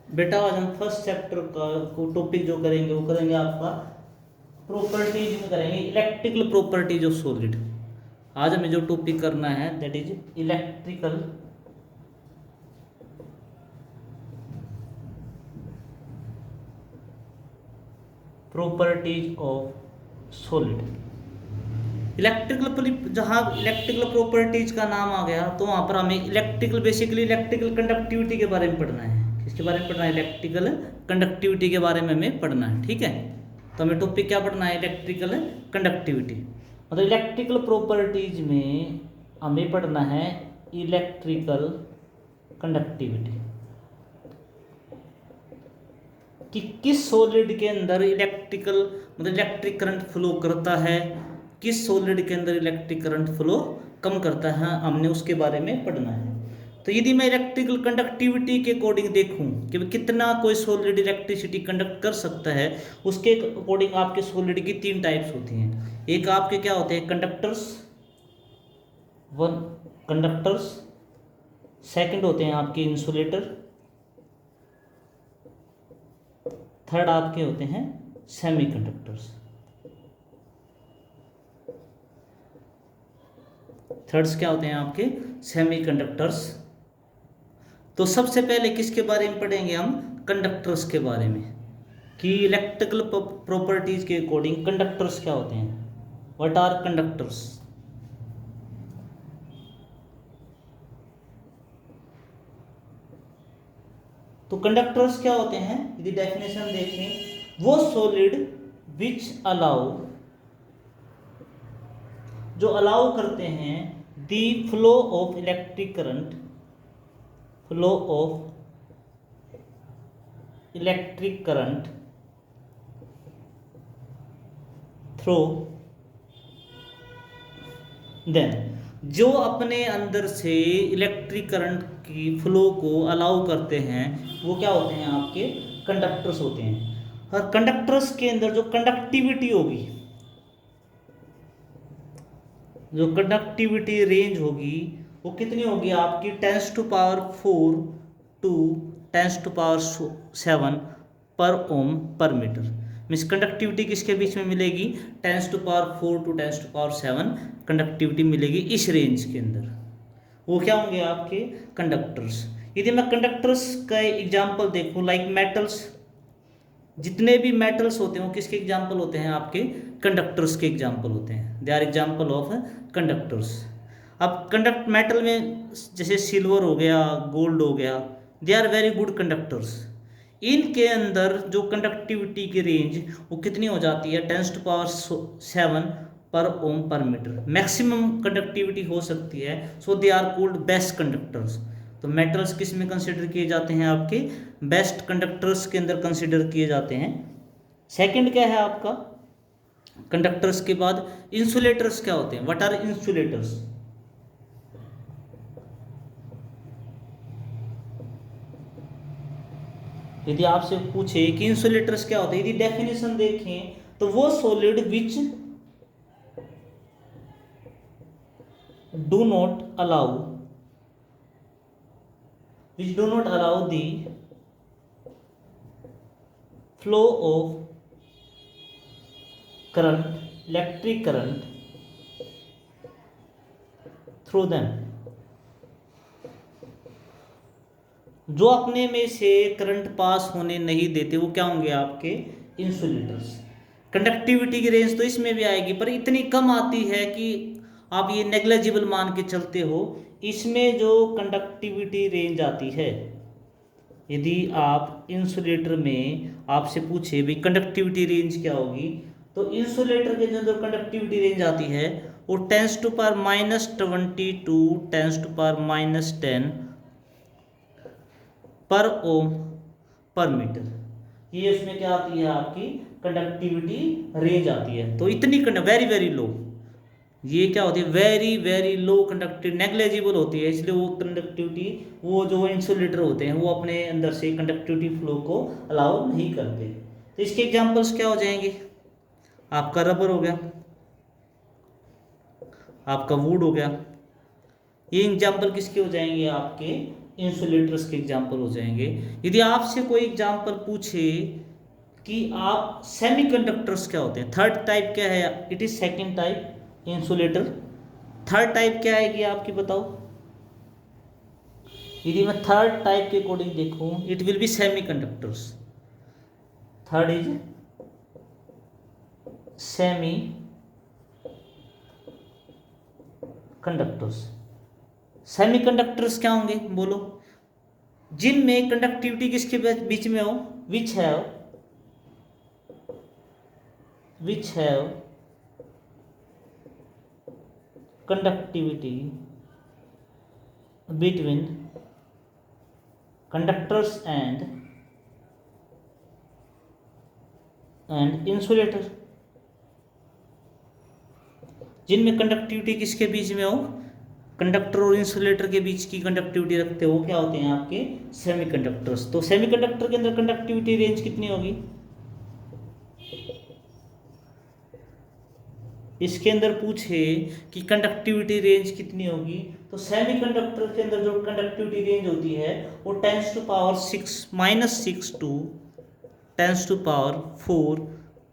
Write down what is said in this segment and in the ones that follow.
बेटा आज हम फर्स्ट चैप्टर का को टॉपिक जो करेंगे वो करेंगे आपका प्रॉपर्टीज में करेंगे, इलेक्ट्रिकल प्रॉपर्टीज ऑफ सॉलिड। आज हमें जो टॉपिक करना है that is electrical properties of solid. Electrical, जहाँ इलेक्ट्रिकल प्रॉपर्टीज का नाम आ गया तो वहाँ पर हमें इलेक्ट्रिकल, बेसिकली इलेक्ट्रिकल कंडक्टिविटी के बारे में पढ़ना है। किसके बारे में पढ़ना है? इलेक्ट्रिकल कंडक्टिविटी के बारे में हमें पढ़ना है। ठीक है, तो हमें टॉपिक क्या पढ़ना है? Electrical conductivity. मतलब इलेक्ट्रिकल प्रॉपर्टीज में हमें पढ़ना है इलेक्ट्रिकल कंडक्टिविटी, कि किस सॉलिड के अंदर इलेक्ट्रिकल मतलब इलेक्ट्रिक करंट फ्लो करता है, किस सॉलिड के अंदर इलेक्ट्रिक करंट फ्लो कम करता है, हमने उसके बारे में पढ़ना है। तो यदि मैं इलेक्ट्रिकल कंडक्टिविटी के अकॉर्डिंग देखूं कि कितना कोई सॉलिड इलेक्ट्रिसिटी कंडक्ट कर सकता है, उसके अकॉर्डिंग आपके सॉलिड की तीन टाइप्स होती हैं। एक आपके क्या होते हैं? Conductors, one conductors. सेकंड होते हैं आपके इंसुलेटर। थर्ड आपके होते हैं सेमीकंडक्टर्स। थर्ड्स क्या होते हैं आपके? सेमीकंडक्टर्स। तो सबसे पहले किसके बारे में पढ़ेंगे हम? कंडक्टर्स के बारे में, कि इलेक्ट्रिकल प्रॉपर्टीज के अकॉर्डिंग कंडक्टर्स क्या होते हैं। What are conductors? तो कंडक्टर्स क्या होते हैं यदि डेफिनेशन देखें, वो सॉलिड विच अलाउ, जो अलाउ करते हैं the flow of electric current, flow of electric current through then, जो अपने अंदर से इलेक्ट्रिक करंट की फ्लो को अलाउ करते हैं वो क्या होते हैं? आपके कंडक्टर्स होते हैं। और कंडक्टर्स के अंदर जो कंडक्टिविटी होगी, जो कंडक्टिविटी रेंज होगी वो कितनी होगी आपकी? 10⁴ टू 10⁷ पर ओम पर मीटर। मीन्स कंडक्टिविटी किसके बीच में मिलेगी? 10⁴ टू 10⁷ कंडक्टिविटी मिलेगी इस रेंज के अंदर। वो क्या होंगे? आपके कंडक्टर्स। यदि मैं कंडक्टर्स का एग्जांपल देखूं, लाइक मेटल्स, जितने भी मेटल्स होते हैं वो किसके एग्जाम्पल होते हैं? आपके कंडक्टर्स के एग्जाम्पल होते हैं। They are example of conductors. अब कंडक्ट मेटल में जैसे सिल्वर हो गया, गोल्ड हो गया, they are very good conductors. इनके अंदर जो कंडक्टिविटी की रेंज वो कितनी हो जाती है? 10⁷ पर ओम पर मीटर मैक्सिमम कंडक्टिविटी हो सकती है। So they are called best conductors. तो मेटल्स किस में कंसिडर किए जाते हैं? आपके बेस्ट कंडक्टर्स के अंदर कंसिडर किए जाते हैं। सेकंड क्या है आपका? कंडक्टर्स के बाद इंसुलेटर्स क्या होते हैं? What are insulators? यदि आपसे पूछे कि इंसुलेटर्स क्या होते हैं, यदि डेफिनेशन देखें तो वो solid which do not allow, which do not allow the flow of current, electric current through them, जो अपने में से करंट पास होने नहीं देते वो क्या होंगे? आपके इंसुलेटर्स। कंडक्टिविटी की रेंज तो इसमें भी आएगी पर इतनी कम आती है कि आप ये नेग्लेजिबल मान के चलते हो। इसमें जो कंडक्टिविटी रेंज आती है, यदि आप इंसुलेटर में आपसे पूछे भाई कंडक्टिविटी रेंज क्या होगी, तो इंसुलेटर के जो कंडक्टिविटी रेंज आती है वो 10⁻² टू 10⁻10 पर ओम पर मीटर। ये इसमें क्या आती है? आपकी कंडक्टिविटी रेंज आती है। तो इतनी वेरी वेरी लो, ये क्या होती है? Very very low conductive, negligible होती है। इसलिए वो कंडक्टिविटी, वो जो इंसुलेटर होते हैं वो अपने अंदर से कंडक्टिविटी फ्लो को अलाउ नहीं करते। तो इसके एग्जांपल्स क्या हो जाएंगे? आपका रबर हो गया, आपका वुड हो गया। ये एग्जांपल किसके हो जाएंगे? आपके इंसुलेटर्स के एग्जाम्पल हो जाएंगे। यदि आपसे कोई एग्जाम्पल पूछे कि आप सेमीकंडक्टर्स क्या होते हैं, थर्ड टाइप क्या है, it is second type insulator, third type क्या आएगी आपकी बताओ। यदि मैं थर्ड टाइप के अकॉर्डिंग देखूं, it will be semiconductors, third is semi conductors. Semiconductors क्या होंगे बोलो, जिनमें कंडक्टिविटी किसके बीच में हो, which have conductivity between conductors and insulator, जिनमें कंडक्टिविटी किसके बीच में हो, कंडक्टर और इंसुलेटर के बीच की कंडक्टिविटी रखते हो, क्या होते हैं आपके सेमीकंडक्टर्स। तो सेमीकंडक्टर के अंदर कंडक्टिविटी रेंज कितनी होगी, इसके अंदर पूछे कि कंडक्टिविटी रेंज कितनी होगी, तो सेमीकंडक्टर के अंदर जो कंडक्टिविटी रेंज होती है वो 10 to power 6 to 10 to power 4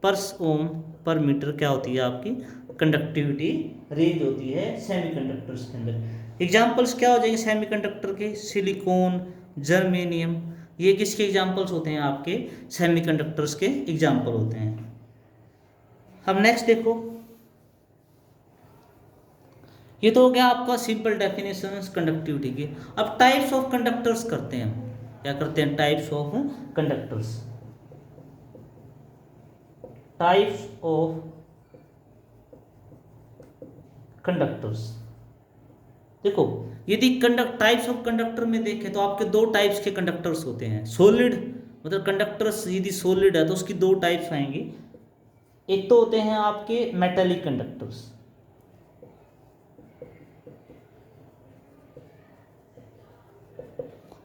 पर ओम पर मीटर क्या होती है आपकी कंडक्टिविटी रेंज होती है सेमीकंडक्टर्स के अंदर। एग्जांपल्स क्या हो जाएंगे सेमीकंडक्टर के, सिलिकॉन, जर्मेनियम, ये किसके एग्जांपल्स होते हैं आपके सेमीकंडक्टर्स के एग्जांपल होते हैं। अब नेक्स्ट देखो, ये तो हो गया आपका सिंपल डेफिनेशन कंडक्टिविटी की। अब टाइप्स ऑफ कंडक्टर्स करते हैं, क्या करते हैं, types of conductors, types of conductors. देखो यदि टाइप्स ऑफ कंडक्टर में देखें तो आपके दो टाइप्स के कंडक्टर्स होते हैं, सॉलिड मतलब कंडक्टर्स यदि सॉलिड है तो उसकी दो टाइप्स आएंगी, एक तो होते हैं आपके मेटेलिक कंडक्टर्स,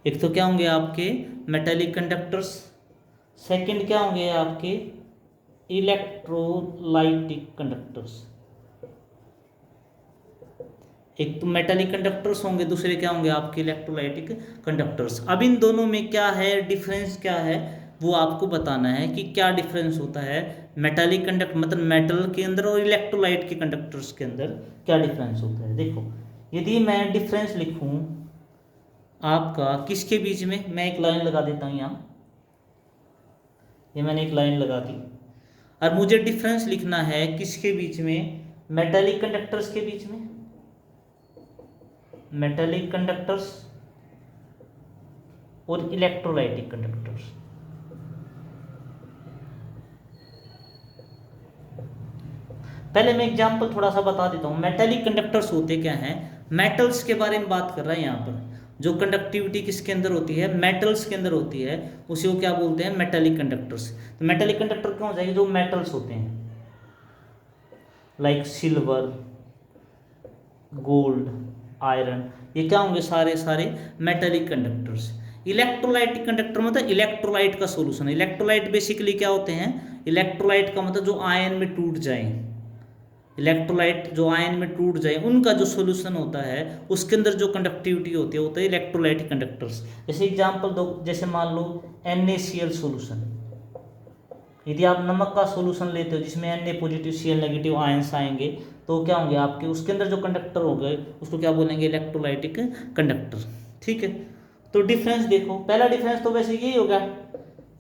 एक तो क्या होंगे आपके मेटेलिक कंडक्टर्स, सेकंड क्या होंगे आपके इलेक्ट्रोलाइटिक कंडक्टर्स। एक तो मेटेलिक कंडक्टर्स होंगे, दूसरे क्या होंगे आपके इलेक्ट्रोलाइटिक कंडक्टर्स। अब इन दोनों में क्या है डिफरेंस, क्या है वो आपको बताना है कि क्या डिफरेंस होता है मेटेलिक कंडक्टर मतलब मेटल के अंदर और इलेक्ट्रोलाइट के कंडक्टर्स के अंदर क्या डिफरेंस होता है। देखो यदि मैं डिफरेंस लिखूं आपका किसके बीच में, मैं एक लाइन लगा देता हूं यहाँ, ये मैंने एक लाइन लगा दी, और मुझे डिफरेंस लिखना है किसके बीच में, मेटेलिक कंडक्टर्स के बीच में, मेटेलिक कंडक्टर्स और इलेक्ट्रोलाइटिक कंडक्टर्स। पहले मैं एग्जांपल थोड़ा सा बता देता हूं, मेटेलिक कंडक्टर्स होते क्या हैं, मेटल्स के बारे में बात कर रहा है यहाँ पर, जो कंडक्टिविटी किसके अंदर होती है, मेटल्स के अंदर होती है, उसी को क्या बोलते हैं मेटेलिक कंडक्टर्स। तो मेटेलिक कंडक्टर क्यों हो जाएगी, जो मेटल्स होते हैं लाइक सिल्वर, गोल्ड, आयरन, ये क्या होंगे सारे सारे मेटेलिक कंडक्टर्स। इलेक्ट्रोलाइटिक कंडक्टर मतलब इलेक्ट्रोलाइट का सॉल्यूशन, इलेक्ट्रोलाइट बेसिकली क्या होते हैं, इलेक्ट्रोलाइट का मतलब जो आयन में टूट जाए, इलेक्ट्रोलाइट जो आयन में टूट जाए उनका जो सॉल्यूशन होता है उसके अंदर जो कंडक्टिविटी होती है होता है इलेक्ट्रोलाइटिक कंडक्टर्स। जैसे एग्जांपल दो, जैसे मान लो NaCl सॉल्यूशन, यदि आप नमक का सॉल्यूशन लेते हो जिसमें Na positive Cl negative ions आएंगे तो क्या होंगे आपके उसके अंदर जो कंडक्टर हो गए उसको क्या बोलेंगे इलेक्ट्रोलाइटिक कंडक्टर। ठीक है, तो डिफरेंस देखो, पहला डिफरेंस तो वैसे यही होगा।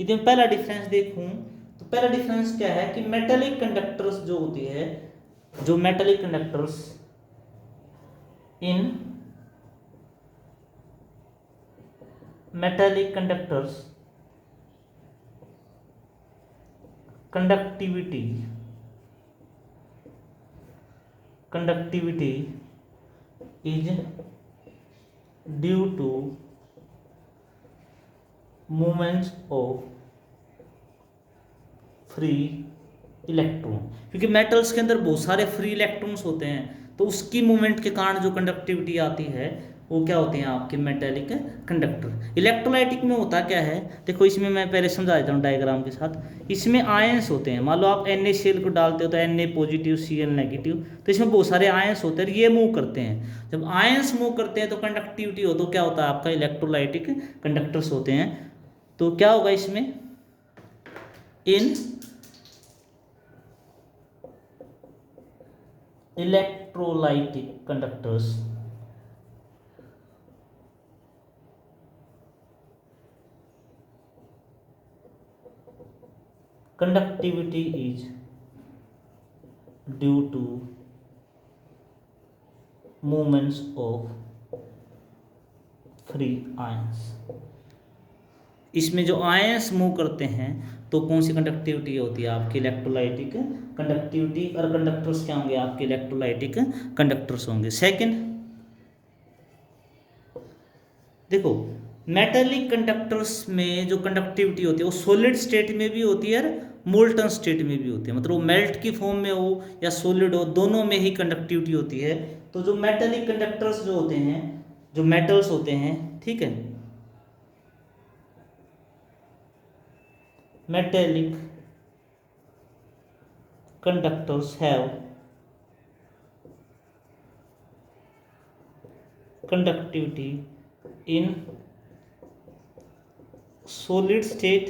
यदि मैं पहला डिफरेंस देखूं तो पहला डिफरेंस क्या है कि मेटेलिक कंडक्टर्स जो होती है, जो metallic conductors in metallic conductors conductivity is due to movements of free electron, क्योंकि मेटल्स के अंदर बहुत सारे फ्री इलेक्ट्रॉन्स होते हैं तो उसकी मूवमेंट के कारण जो कंडक्टिविटी आती है वो क्या होते हैं आपके मेटेलिक कंडक्टर। इलेक्ट्रोलाइटिक में होता क्या है, देखो इसमें मैं पहले समझा देता हूँ डायग्राम के साथ। इसमें आयंस होते हैं, मान लो आप NaCl को डालते हो तो Na पॉजिटिव Cl नेगेटिव, तो इसमें बहुत सारे आयंस होते हैं, ये मूव करते हैं। जब आयंस मूव करते हैं तो कंडक्टिविटी हो, तो क्या होता है आपका इलेक्ट्रोलाइटिक कंडक्टर्स होते हैं। तो क्या होगा इसमें, इन electrolytic conductors conductivity is due to movements of free ions। इसमें जो आयंस मूव करते हैं तो कौन सी कंडक्टिविटी होती है आपकी इलेक्ट्रोलाइटिक कंडक्टिविटी, और कंडक्टर्स क्या होंगे आपके इलेक्ट्रोलाइटिक कंडक्टर्स होंगे। सेकंड देखो, मेटालिक कंडक्टर्स में जो कंडक्टिविटी होती है वो सॉलिड स्टेट में भी होती है और मोल्टन स्टेट में भी होती है, मतलब वो मेल्ट की फॉर्म में हो या सॉलिड हो, दोनों में ही कंडक्टिविटी होती है। तो जो मेटालिक कंडक्टर्स जो होते हैं, जो मेटल्स होते हैं, ठीक है, metallic conductors have conductivity in solid state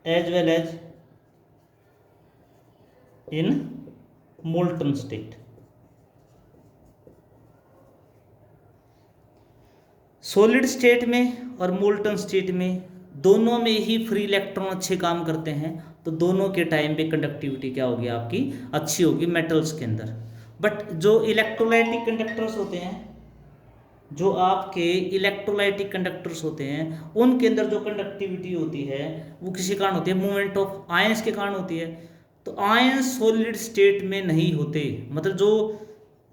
as well as in molten state। Solid state में और मोल्टन स्टेट में दोनों में ही फ्री इलेक्ट्रॉन अच्छे काम करते हैं, तो दोनों के टाइम पे कंडक्टिविटी क्या होगी आपकी, अच्छी होगी मेटल्स के अंदर। बट जो इलेक्ट्रोलाइटिक कंडक्टर्स होते हैं, जो आपके इलेक्ट्रोलाइटिक कंडक्टर्स होते हैं, उनके अंदर जो कंडक्टिविटी होती है वो किसी कारण होती है, मूवमेंट ऑफ आयंस के कारण होती है। तो आयंस सॉलिड स्टेट में नहीं होते, मतलब जो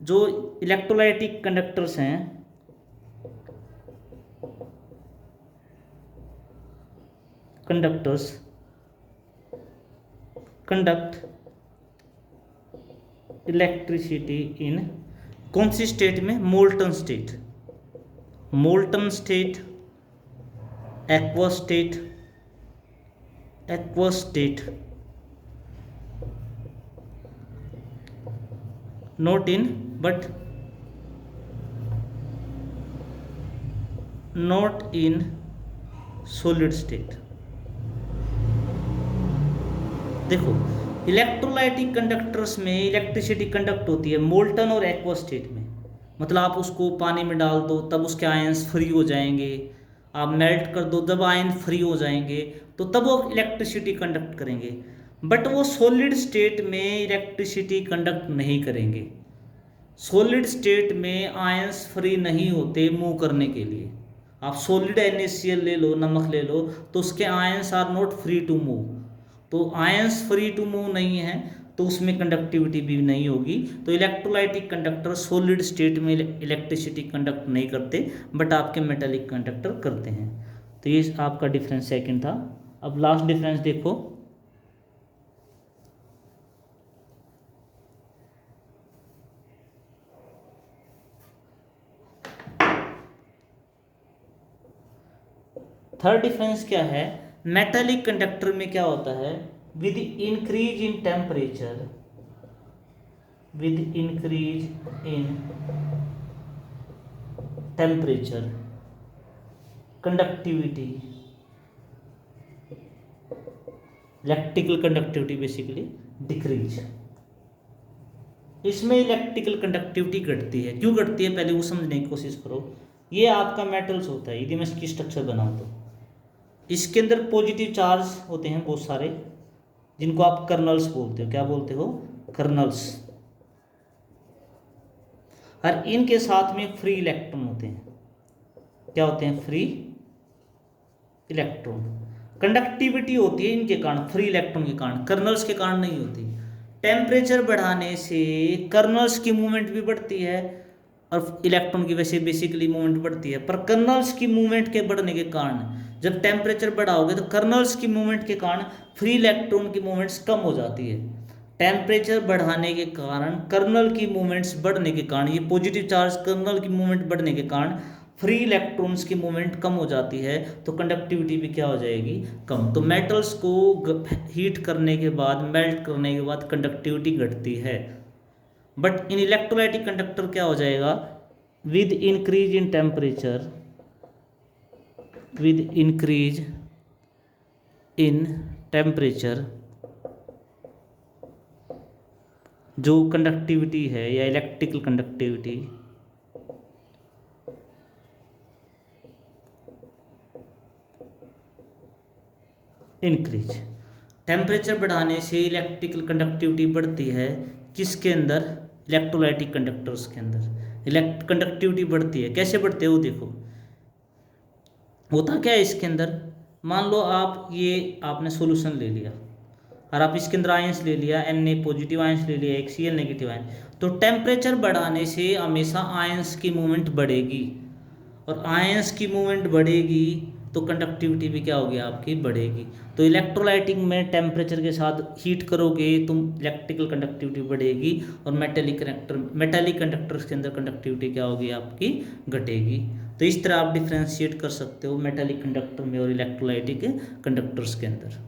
जो इलेक्ट्रोलाइटिक कंडक्टर्स हैं, कंडक्टर्स कंडक्ट इलेक्ट्रिसिटी इन कौन सी स्टेट में, molten state, molten state, aqua state, aqua state, not in but not in solid state. देखो, इलेक्ट्रोलाइटिक कंडक्टर्स में इलेक्ट्रिसिटी कंडक्ट होती है मोल्टन और एक्वा स्टेट में, मतलब आप उसको पानी में डाल दो तब उसके आयंस फ्री हो जाएंगे, आप मेल्ट कर दो जब आयन फ्री हो जाएंगे तो तब वो इलेक्ट्रिसिटी कंडक्ट करेंगे। बट वो सॉलिड स्टेट में इलेक्ट्रिसिटी कंडक्ट नहीं करेंगे। सॉलिड स्टेट में आयंस फ्री नहीं होते मूव करने के लिए। आप सॉलिड NaCl ले लो, नमक ले लो, तो उसके ions are not free to move, तो आयंस फ्री टू मूव नहीं है तो उसमें कंडक्टिविटी भी नहीं होगी। तो इलेक्ट्रोलाइटिक कंडक्टर सॉलिड स्टेट में इलेक्ट्रिसिटी कंडक्ट नहीं करते, बट आपके मेटालिक कंडक्टर करते हैं। तो ये आपका डिफरेंस सेकंड था। अब लास्ट डिफरेंस देखो, थर्ड डिफरेंस क्या है, मेटालिक कंडक्टर में क्या होता है, with increase in temperature, with increase in temperature conductivity, electrical conductivity basically decrease. इसमें इलेक्ट्रिकल कंडक्टिविटी घटती है, क्यों घटती है पहले वो समझने की कोशिश करो। ये आपका मेटल्स होता है, यदि मैं इसकी स्ट्रक्चर बनाऊं तो इसके अंदर पॉजिटिव चार्ज होते हैं बहुत सारे, जिनको आप कर्नल्स बोलते हो। क्या बोलते हो, कर्नल्स। और इनके साथ में फ्री इलेक्ट्रॉन होते हैं। क्या होते हैं, फ्री इलेक्ट्रॉन। कंडक्टिविटी होती है इनके कारण, फ्री इलेक्ट्रॉन के कारण, कर्नल्स के कारण नहीं होती। टेम्परेचर बढ़ाने से कर्नल्स की मूवमेंट भी बढ़ती है और इलेक्ट्रॉन की वैसे बेसिकली मूवमेंट बढ़ती है, पर कर्नल्स की मूवमेंट के बढ़ने के कारण जब टेम्परेचर बढ़ाओगे तो कर्नल्स की मूवमेंट के कारण फ्री इलेक्ट्रॉन की मूवमेंट्स कम हो जाती है। टेम्परेचर बढ़ाने के कारण कर्नल की मूवमेंट्स बढ़ने के कारण, ये पॉजिटिव चार्ज कर्नल की मूवमेंट बढ़ने के कारण फ्री इलेक्ट्रॉन्स की मूवमेंट कम हो जाती है, तो कंडक्टिविटी भी क्या हो जाएगी, कम। तो मेटल्स को हीट करने के बाद, मेल्ट करने के बाद कंडक्टिविटी घटती है। बट इन इलेक्ट्रोलाइटिक कंडक्टर क्या हो जाएगा, with increase in temperature, with increase in temperature जो कंडक्टिविटी है या इलेक्ट्रिकल कंडक्टिविटी इंक्रीज, टेम्परेचर बढ़ाने से इलेक्ट्रिकल कंडक्टिविटी बढ़ती है, किसके अंदर, इलेक्ट्रोलाइटिक कंडक्टर्स के अंदर कंडक्टिविटी बढ़ती है। कैसे बढ़ते है वो देखो, होता क्या है इसके अंदर, मान लो आप ये आपने सॉल्यूशन ले लिया और आप इसके अंदर आयंस ले लिया, Na पॉजिटिव आयंस ले लिया, एक Cl नेगेटिव आयन, तो टेम्परेचर बढ़ाने से हमेशा आयंस की मूवमेंट बढ़ेगी, और आयंस की मूवमेंट बढ़ेगी तो कंडक्टिविटी भी क्या होगी आपकी, बढ़ेगी। तो इलेक्ट्रोलाइटिक में टेम्परेचर के साथ हीट करोगे तो इलेक्ट्रिकल कंडक्टिविटी बढ़ेगी, और मेटेलिक कंडक्टर्स के अंदर कंडक्टिविटी क्या होगी आपकी, घटेगी। तो इस तरह आप डिफ्रेंशिएट कर सकते हो मेटेलिक कंडक्टर में और इलेक्ट्रोलाइटिक कंडक्टर्स के अंदर।